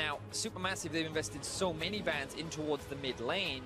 Now, Supermassive, they've invested so many bans in towards the mid lane.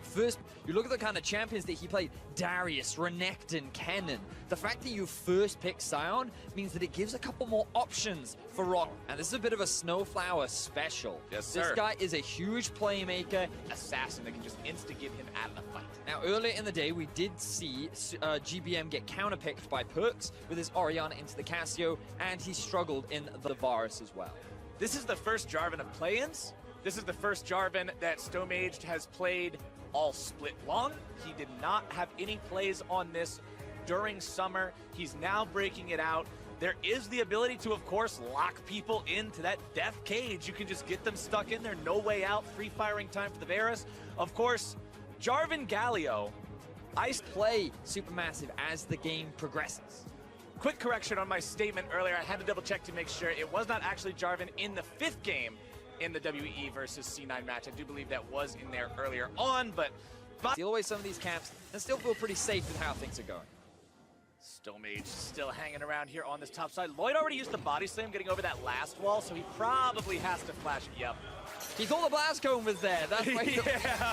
First, you look at the kind of champions that he played, Darius, Renekton, Kennen. The fact that you first pick Sion means that it gives a couple more options for Rock. And this is a bit of a Snowflower special. Yes, sir. This guy is a huge playmaker. Assassin that can just insta-give him out of the fight. Now, earlier in the day, we did see GBM get counterpicked by Perks with his Orianna into the Cassio, and he struggled in the Varus as well. This is the first Jarvan of play-ins. This is the first Jarvan that Stomaged has played all split long. He did not have any plays on this during summer. He's now breaking it out. There is the ability to, of course, lock people into that death cage. You can just get them stuck in there, no way out, free firing time for the Varus. Of course, Jarvan Galio. I play Supermassive as the game progresses. Quick correction on my statement earlier. I had to double check to make sure it was not actually Jarvan in the 5th game in the WE versus C9 match. I do believe that was in there earlier on, but steal away some of these camps and still feel pretty safe with how things are going. Stomage still hanging around here on this top side. Lloyd already used the body slam getting over that last wall, so he probably has to flash it. Yep. He thought the blast cone was there. That's why he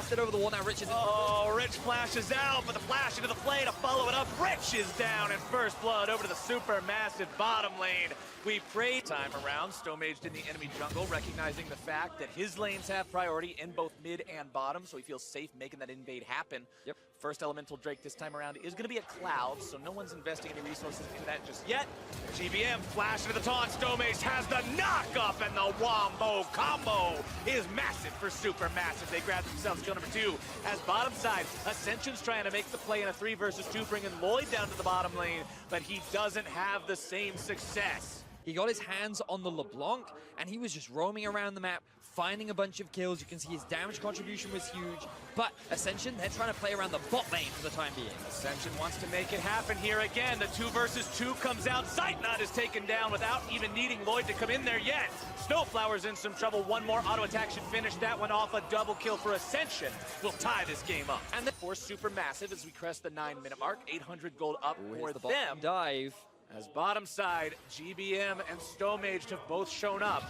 stood over the wall. Now Rich is in. Oh, Rich flashes out, but the flash into the play to follow it up. Rich is down in first blood over to the super massive bottom lane. We pray time around. Stomaged in the enemy jungle, recognizing the fact that his lanes have priority in both mid and bottom, so he feels safe making that invade happen. Yep. First Elemental Drake this time around is going to be a Cloud, so no one's investing any resources into that just yet. GBM flash into the taunt. Stomaged has the knock up, and the Wombo combo is massive for Supermassive. They grab themselves kill number 2 as bottom side. Ascension's trying to make the play in a 3 versus 2, bringing Lloyd down to the bottom lane, but he doesn't have the same success. He got his hands on the LeBlanc, and he was just roaming around the map, finding a bunch of kills. You can see his damage contribution was huge, but Ascension, they're trying to play around the bot lane for the time being. Ascension wants to make it happen here again. The 2 versus 2 comes out. Zeitnot is taken down without even needing Lloyd to come in there yet. Snowflower's in some trouble. One more auto attack should finish that one off. A double kill for Ascension will tie this game up. And then for Supermassive as we crest the 9-minute mark, 800 gold up for the them. Dive. As bottom side, GBM and Stomaged have both shown up.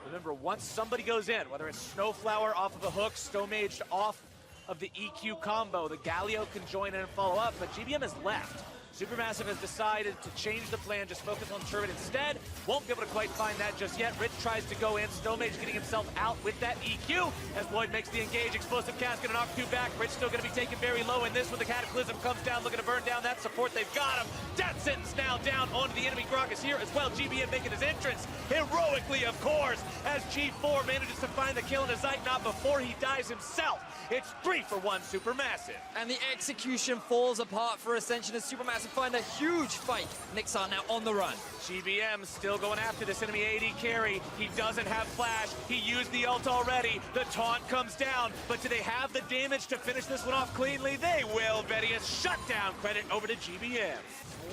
Remember, once somebody goes in, whether it's Snowflower off of a hook, Stomaged off of the EQ combo, the Galio can join in and follow up, but GBM has left. Supermassive has decided to change the plan, just focus on Turbid instead. Won't be able to quite find that just yet. Rich tries to go in. Stomage getting himself out with that EQ as Lloyd makes the engage. Explosive cast gonna knock 2 back. Rich still gonna be taken very low in this when the Cataclysm comes down, looking to burn down that support. They've got him. Death sentence now down onto the enemy. Grok is here as well. GBM making his entrance. Heroically, of course, as G4 manages to find the kill in a Zeitnot before he dies himself. It's 3 for 1 Supermassive. And the execution falls apart for Ascension as Supermassive find a huge fight. Nixon now on the run. GBM still going after this enemy AD carry. He doesn't have flash. He used the ult already. The taunt comes down, but do they have the damage to finish this one off cleanly? They will. Vedius shutdown credit over to GBM.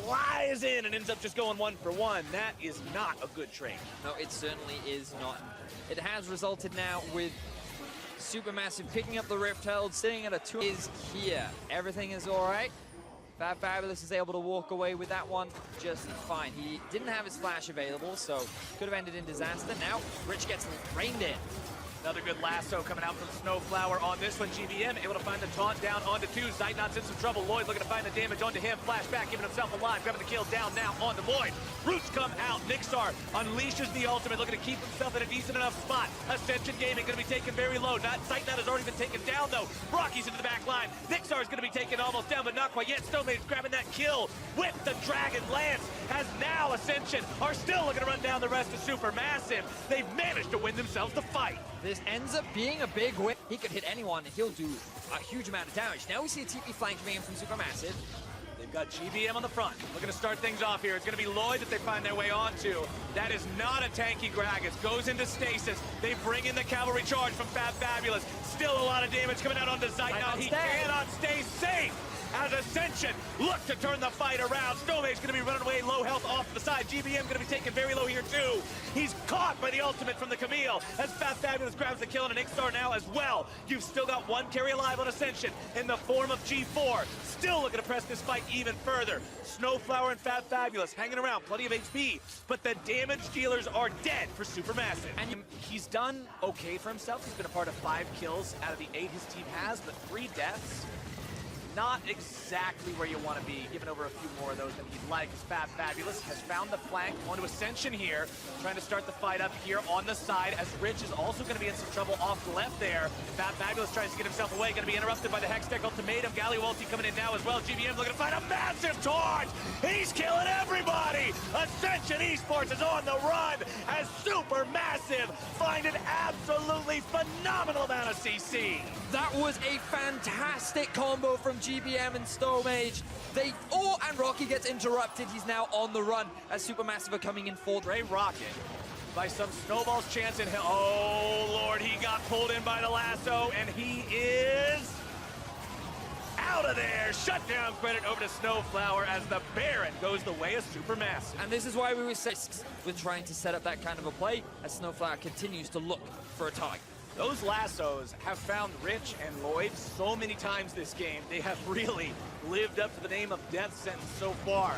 Flies in and ends up just going 1 for 1. That is not a good trade. No, it certainly is not. It has resulted now with Supermassive picking up the Rift Herald, sitting at a 2 is here. Everything is all right. Fabulous is able to walk away with that one just fine. He didn't have his flash available, so could have ended in disaster. Now, Rich gets reined in. Another good lasso coming out from Snowflower on this one. GBM able to find the taunt down onto 2. Zeitnot's in some trouble. Lloyd looking to find the damage onto him. Flashback, giving himself alive, grabbing the kill down now onto Lloyd. Roots come out. Nixar unleashes the ultimate, looking to keep himself in a decent enough spot. Ascension Gaming going to be taken very low. Zeitnot has already been taken down though. Rocky's into the back line. Nixar is going to be taken almost down, but not quite yet. Stomage grabbing that kill with the Dragon Lance. As now Ascension are still looking to run down the rest of Supermassive. They've managed to win themselves the fight. This ends up being a big win. He could hit anyone and he'll do a huge amount of damage. Now we see a TP flank coming in from Supermassive. They've got GBM on the front. Looking to start things off here. It's going to be Lloyd that they find their way onto. That is not a tanky Gragas. Goes into stasis. They bring in the cavalry charge from Fabulous. Still a lot of damage coming out onto Zeitnot. He cannot stay safe. As Ascension look to turn the fight around. Stomage going to be running away low health off to the side. GBM going to be taken very low here too. He's caught by the ultimate from the Camille as Fabulous grabs the kill on an Ixstar now as well. You've still got one carry alive on Ascension in the form of G4. Still looking to press this fight even. even further. Snowflower and Fab Fabulous hanging around, plenty of HP, but the damage dealers are dead for Supermassive. And He's done okay for himself. He's been a part of 5 kills out of the 8 his team has, but 3 deaths. Not exactly where you want to be, giving over a few more of those than he'd like. As Fab Fabulous has found the flank onto Ascension here, trying to start the fight up here on the side, as Rich is also going to be in some trouble off the left there. Fab Fabulous tries to get himself away, going to be interrupted by the Hextech Ultimatum. Galio ulti coming in now as well. GBM looking to find a massive torch! He's killing everybody! Ascension Esports is on the run as Supermassive find an absolutely phenomenal amount of CC. that was a fantastic combo from GBM and Stomage. And Rocky gets interrupted. He's now on the run as Supermassive are coming in for Ray Rocket by some snowballs chance in him. Oh Lord, he got pulled in by the lasso and he is out of there. Shutdown credit over to Snowflower as the Baron goes the way of Supermassive. And this is why we were with trying to set up that kind of a play as Snowflower continues to look for a target. Those lassos have found Rich and Lloyd so many times this game. They have really lived up to the name of death sentence so far.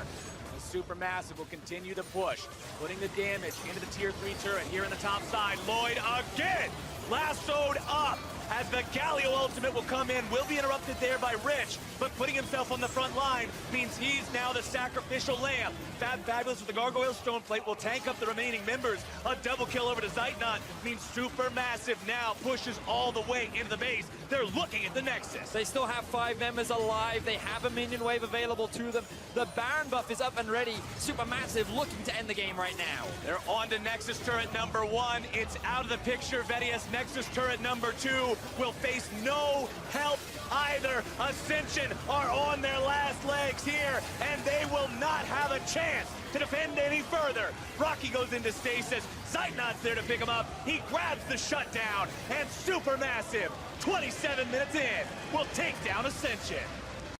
Supermassive will continue to push, putting the damage into the tier 3 turret here in the top side. Lloyd again lassoed up as the Galio ultimate will come in. Will be interrupted there by Rich, but putting himself on the front line means he's now the sacrificial lamb. Fab Fabulous with the Gargoyle Stone Plate will tank up the remaining members. A double kill over to Zeitnot means Supermassive now pushes all the way into the base. They're looking at the Nexus. They still have 5 members alive. They have a minion wave available to them. The Baron buff is up and ready. Supermassive looking to end the game right now. They're on to Nexus turret number 1. It's out of the picture. Vedius Nexus turret number 2 will face no help either. Ascension are on their last legs here, and they will not have a chance to defend any further. Rocky goes into stasis. Zeitnot's there to pick him up. He grabs the shutdown, and Supermassive, 27 minutes in, will take down Ascension.